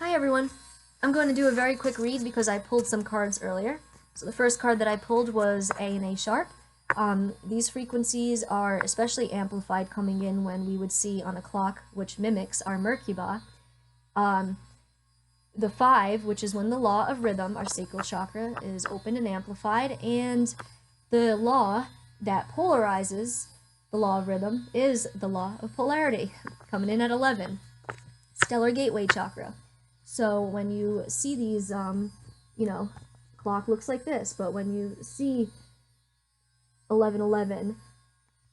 Hi everyone! I'm going to do a very quick read because I pulled some cards earlier. So the first card that I pulled was A and A sharp. These frequencies are especially amplified coming in when we would see on a clock, which mimics our Merkaba. The 5, which is when the law of rhythm, our sacral chakra, is open and amplified, and the law that polarizes the law of rhythm is the law of polarity, coming in at 11. Stellar gateway chakra. So when you see these, clock looks like this, but when you see 1111,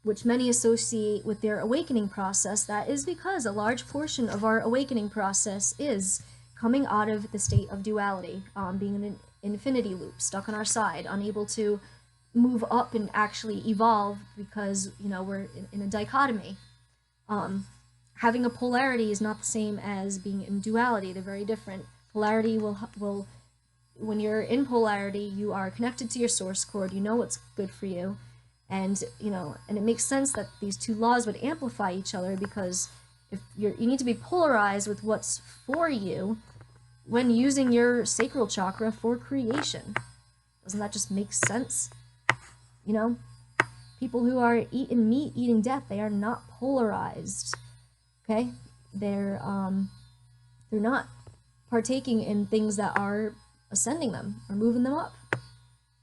which many associate with their awakening process, that is because a large portion of our awakening process is coming out of the state of duality, being in an infinity loop, stuck on our side, unable to move up and actually evolve because, we're in a dichotomy. Having a polarity is not the same as being in duality. They're very different. Polarity will when you're in polarity, you are connected to your source cord, you know what's good for you, and and it makes sense that these two laws would amplify each other, because if you need to be polarized with what's for you when using your sacral chakra for creation. Doesn't that just make sense? People who are eating meat, eating death, they are not polarized. Okay, they're not partaking in things that are ascending them or moving them up.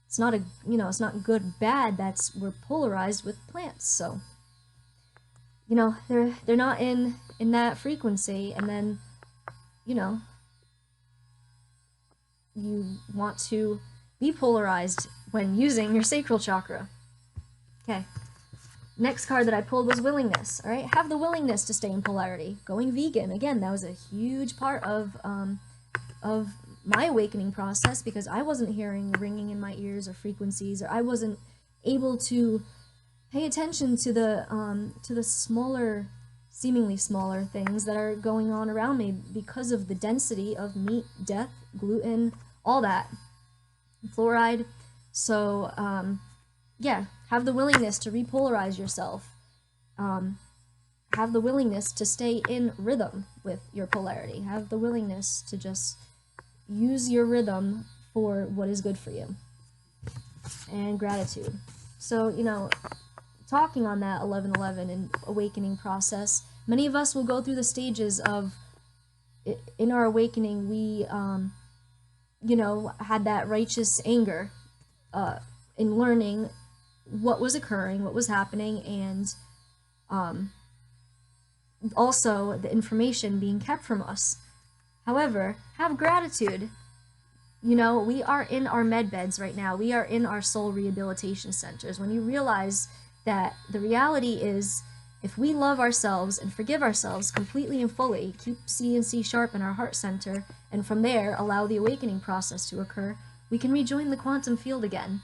It's not it's not good, bad. We're polarized with plants. So, they're not in that frequency, and then, you want to be polarized when using your sacral chakra. Okay. Next card that I pulled was willingness. All right, have the willingness to stay in polarity. Going vegan, again, that was a huge part of my awakening process, because I wasn't hearing ringing in my ears or frequencies, or I wasn't able to pay attention to the smaller, seemingly smaller things that are going on around me because of the density of meat, death, gluten, all that, fluoride. So yeah, have the willingness to repolarize yourself. Have the willingness to stay in rhythm with your polarity. Have the willingness to just use your rhythm for what is good for you. And gratitude. So, talking on that 1111 and awakening process, many of us will go through the stages of, in our awakening, we, had that righteous anger in learning what was occurring, what was happening, and also the information being kept from us. However, have gratitude. We are in our med beds right now. We are in our soul rehabilitation centers. When you realize that the reality is, if we love ourselves and forgive ourselves completely and fully, keep C and C sharp in our heart center, and from there allow the awakening process to occur, we can rejoin the quantum field again.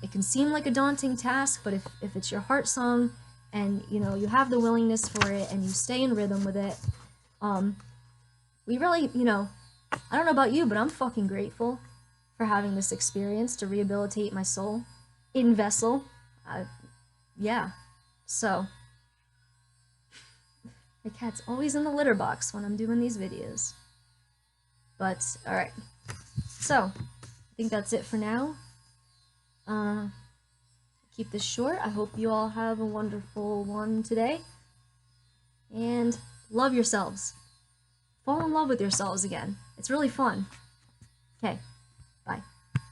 It can seem like a daunting task, but if it's your heart song, and you have the willingness for it, and you stay in rhythm with it, we really, I don't know about you, but I'm fucking grateful for having this experience to rehabilitate my soul in vessel. Yeah. So, my cat's always in the litter box when I'm doing these videos. But, alright. So, I think that's it for now. Keep this short. I hope you all have a wonderful one today. And love yourselves. Fall in love with yourselves again. It's really fun. Okay.